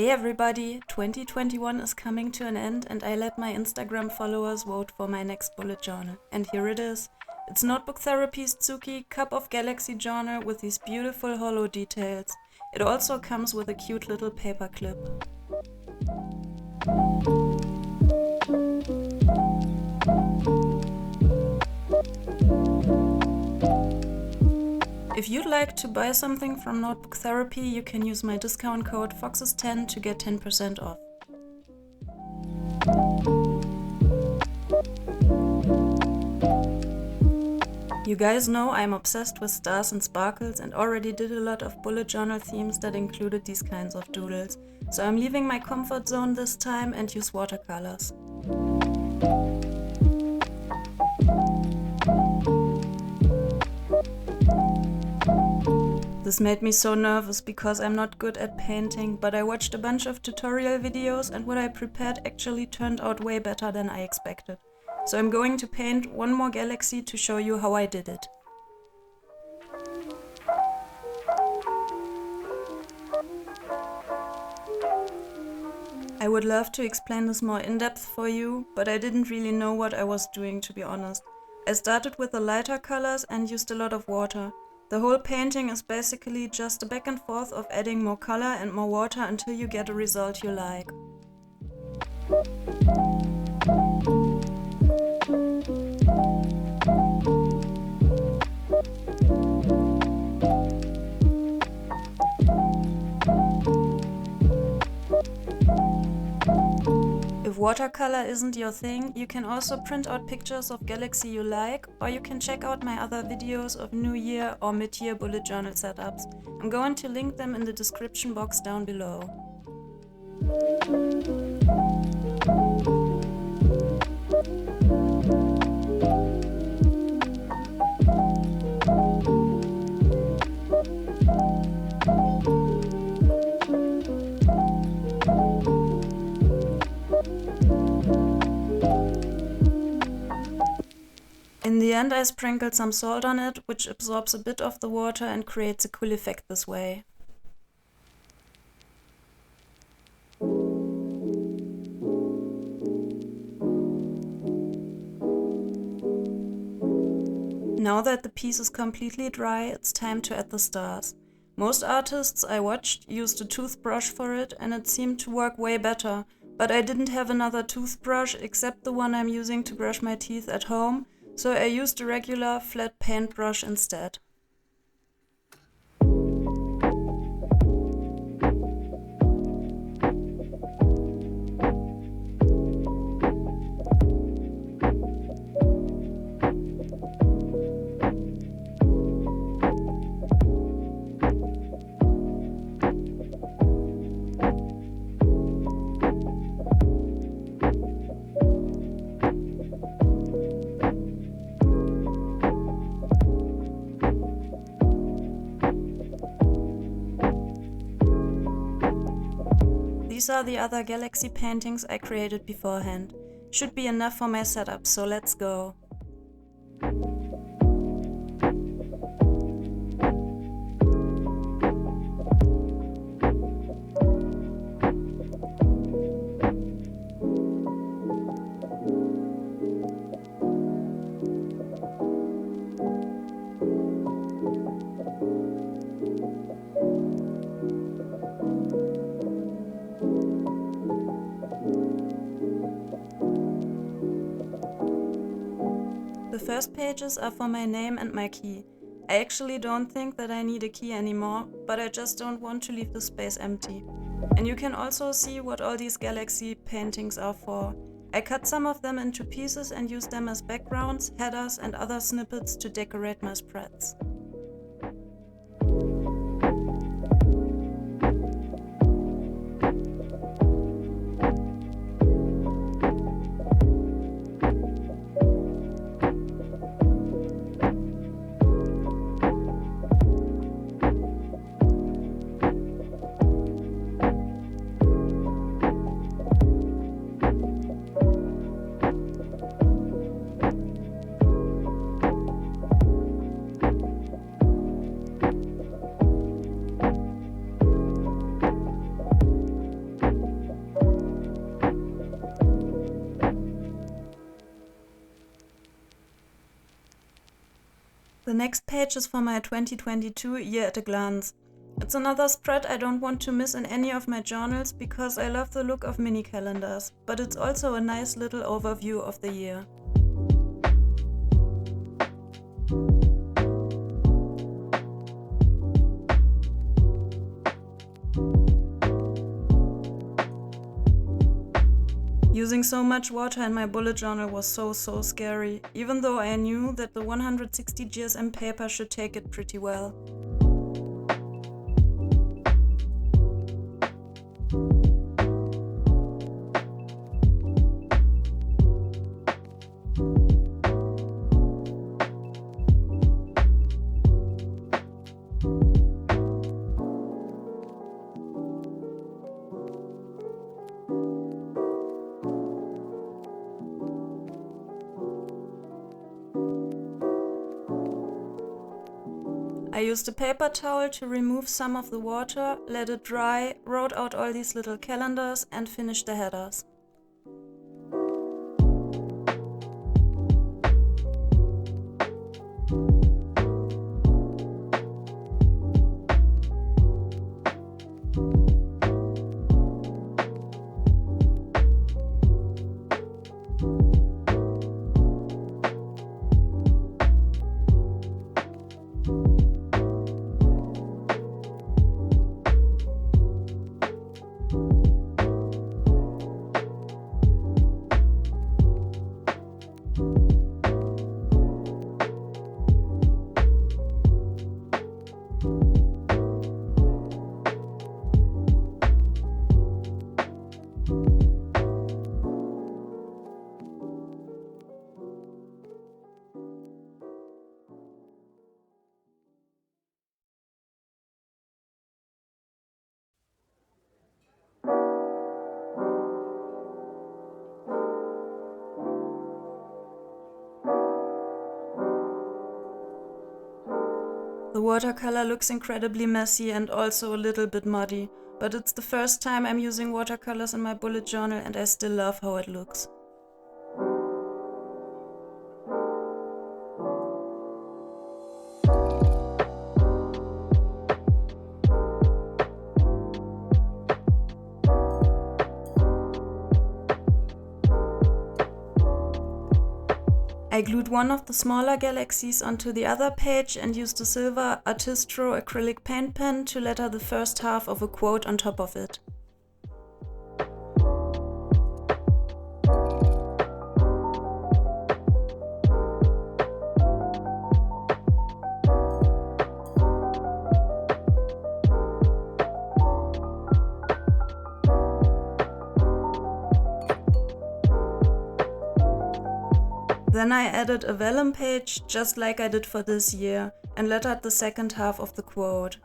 Hey everybody, 2021 is coming to an end and I let my Instagram followers vote for my next bullet journal. And here it is. It's Notebook Therapy's Tsuki Cup of Galaxy journal with these beautiful hollow details. It also comes with a cute little paper clip. If you'd like to buy something from Notebook Therapy, you can use my discount code FOXES10 to get 10% off. You guys know I'm obsessed with stars and sparkles and already did a lot of bullet journal themes that included these kinds of doodles, so I'm leaving my comfort zone this time and use watercolors. This made me so nervous because I'm not good at painting, but I watched a bunch of tutorial videos and what I prepared actually turned out way better than I expected. So I'm going to paint one more galaxy to show you how I did it. I would love to explain this more in depth for you, but I didn't really know what I was doing, to be honest. I started with the lighter colors and used a lot of water. The whole painting is basically just a back and forth of adding more color and more water until you get a result you like. If watercolor isn't your thing, you can also print out pictures of galaxy you like, or you can check out my other videos of New Year or mid-year bullet journal setups. I'm going to link them in the description box down below. In the end, I sprinkled some salt on it, which absorbs a bit of the water and creates a cool effect this way. Now that the piece is completely dry, it's time to add the stars. Most artists I watched used a toothbrush for it and it seemed to work way better, but I didn't have another toothbrush except the one I'm using to brush my teeth at home, so I used a regular flat paintbrush instead. These are the other galaxy paintings I created beforehand. Should be enough for my setup, so let's go. The first pages are for my name and my key. I actually don't think that I need a key anymore, but I just don't want to leave the space empty. And you can also see what all these galaxy paintings are for. I cut some of them into pieces and use them as backgrounds, headers and other snippets to decorate my spreads. The next page is for my 2022 year at a glance. It's another spread I don't want to miss in any of my journals because I love the look of mini calendars, but it's also a nice little overview of the year. Using so much water in my bullet journal was so scary, even though I knew that the 160 GSM paper should take it pretty well. I used a paper towel to remove some of the water, let it dry, wrote out all these little calendars and finished the headers. The watercolor looks incredibly messy and also a little bit muddy, but it's the first time I'm using watercolors in my bullet journal and I still love how it looks. I glued one of the smaller galaxies onto the other page and used a silver Artistro acrylic paint pen to letter the first half of a quote on top of it. Then I added a vellum page, just like I did for this year, and lettered the second half of the quote.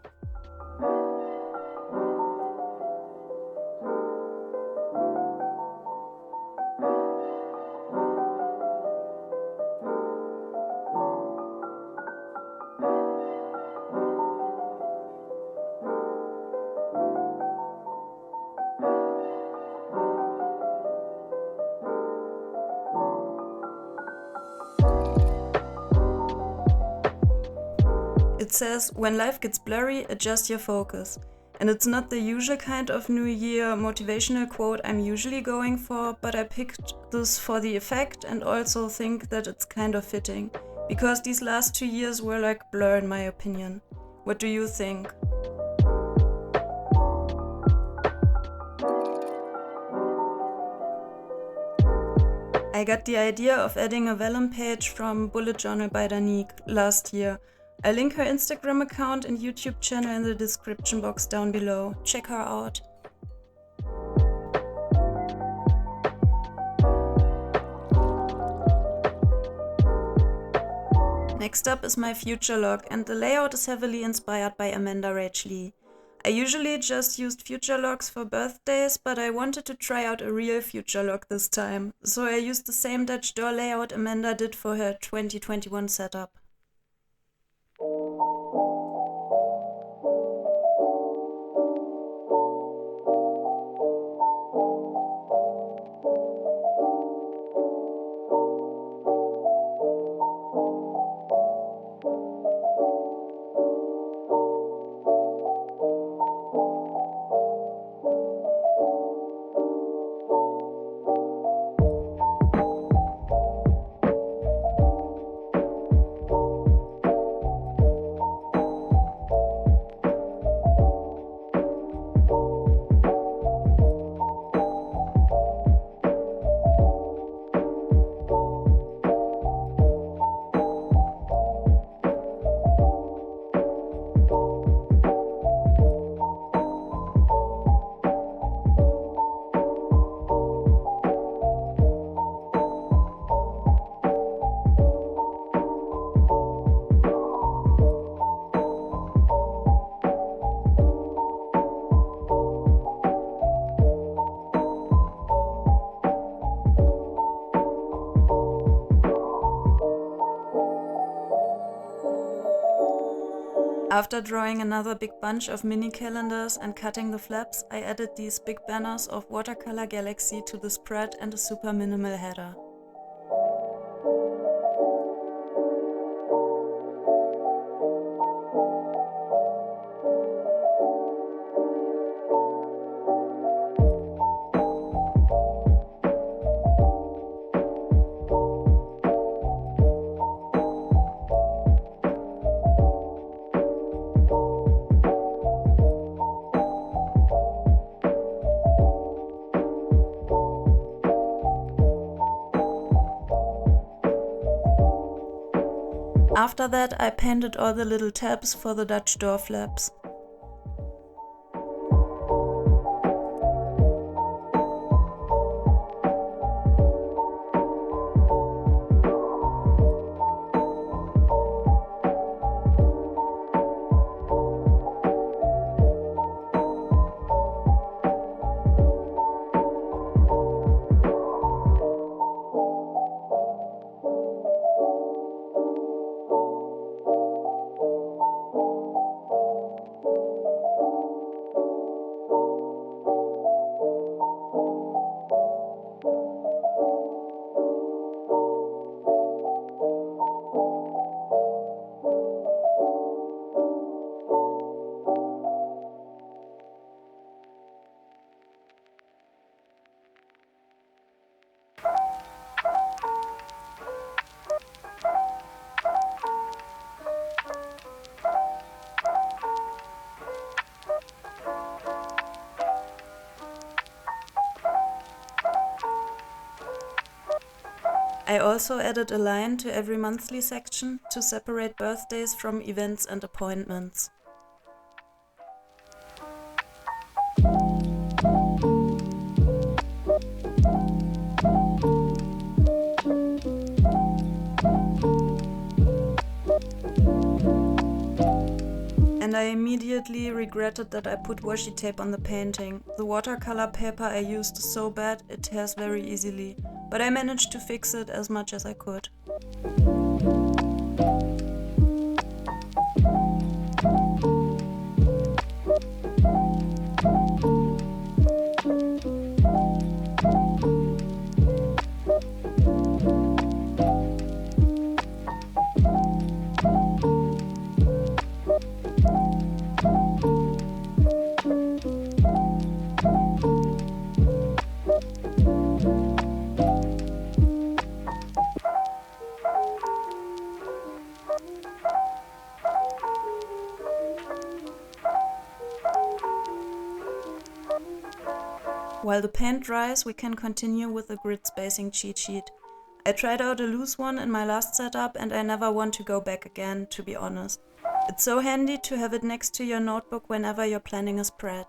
It says, when life gets blurry, adjust your focus. And it's not the usual kind of New Year motivational quote I'm usually going for, but I picked this for the effect and also think that it's kind of fitting. Because these last 2 years were like blur in my opinion. What do you think? I got the idea of adding a vellum page from Bullet Journal by Danique last year. I'll link her Instagram account and YouTube channel in the description box down below. Check her out. Next up is my future log, and the layout is heavily inspired by Amanda Rach Lee. I usually just used future logs for birthdays, but I wanted to try out a real future log this time, so I used the same Dutch door layout Amanda did for her 2021 setup. After drawing another big bunch of mini calendars and cutting the flaps, I added these big banners of watercolor galaxy to the spread and a super minimal header. After that, I painted all the little tabs for the Dutch door flaps. I also added a line to every monthly section to separate birthdays from events and appointments. And I immediately regretted that I put washi tape on the painting. The watercolor paper I used is so bad, it tears very easily, but I managed to fix it as much as I could. While the paint dries, we can continue with the grid spacing cheat sheet. I tried out a loose one in my last setup and I never want to go back again, to be honest. It's so handy to have it next to your notebook whenever you're planning a spread.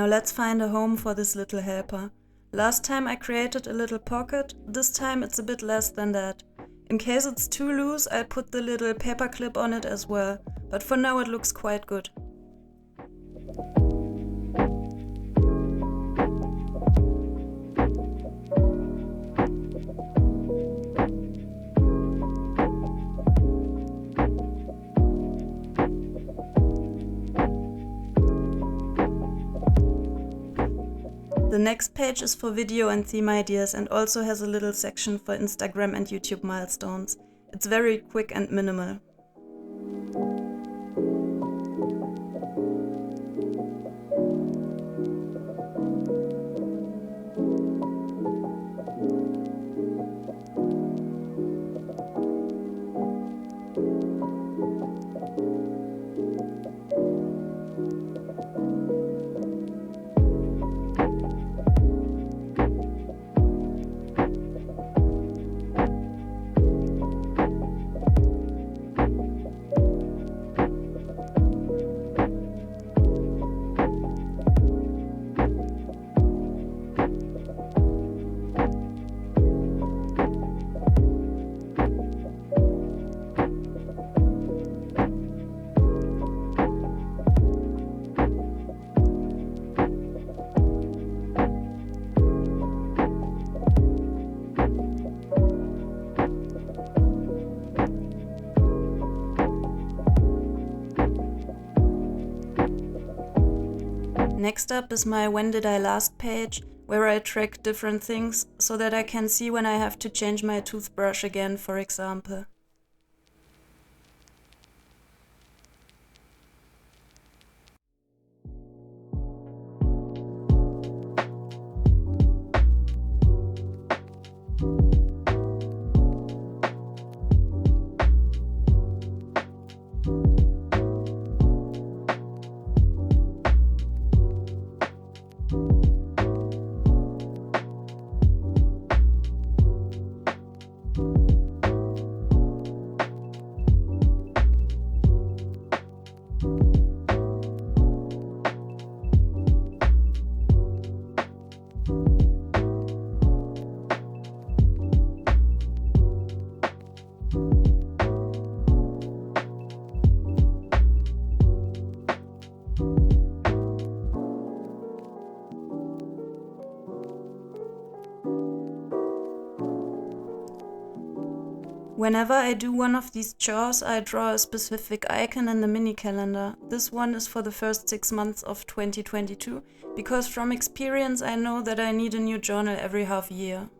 Now let's find a home for this little helper. Last time I created a little pocket, this time it's a bit less than that. In case it's too loose, I'll put the little paper clip on it as well, but for now it looks quite good. The next page is for video and theme ideas and also has a little section for Instagram and YouTube milestones. It's very quick and minimal. Next up is my when did I last page, where I track different things so that I can see when I have to change my toothbrush again, for example. Whenever I do one of these chores, I draw a specific icon in the mini calendar. This one is for the first 6 months of 2022, because from experience I know that I need a new journal every half year.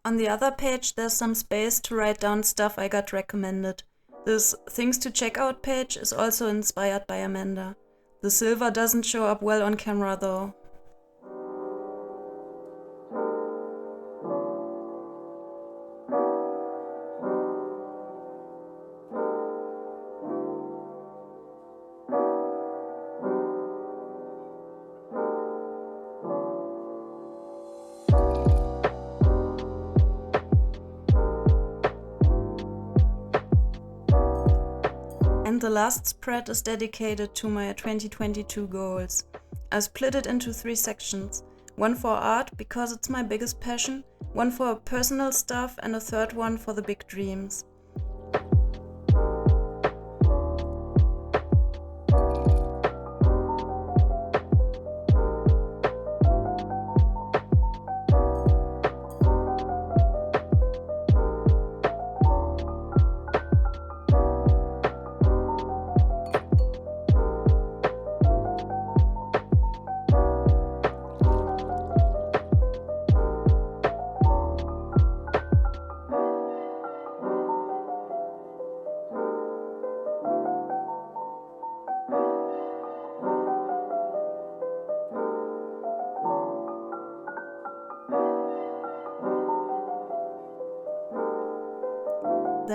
On the other page there's some space to write down stuff I got recommended. This things to check out page is also inspired by Amanda. The silver doesn't show up well on camera though. And the last spread is dedicated to my 2022 goals. I split it into 3 sections. One for art, because it's my biggest passion, one for personal stuff, and a third one for the big dreams.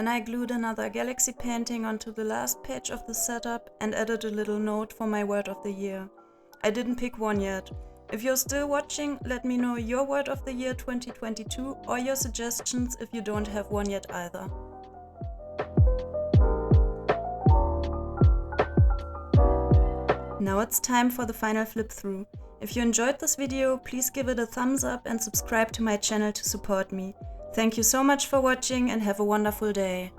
Then I glued another galaxy painting onto the last page of the setup and added a little note for my word of the year. I didn't pick one yet. If you're still watching, let me know your word of the year 2022 or your suggestions if you don't have one yet either. Now it's time for the final flip through. If you enjoyed this video, please give it a thumbs up and subscribe to my channel to support me. Thank you so much for watching and have a wonderful day.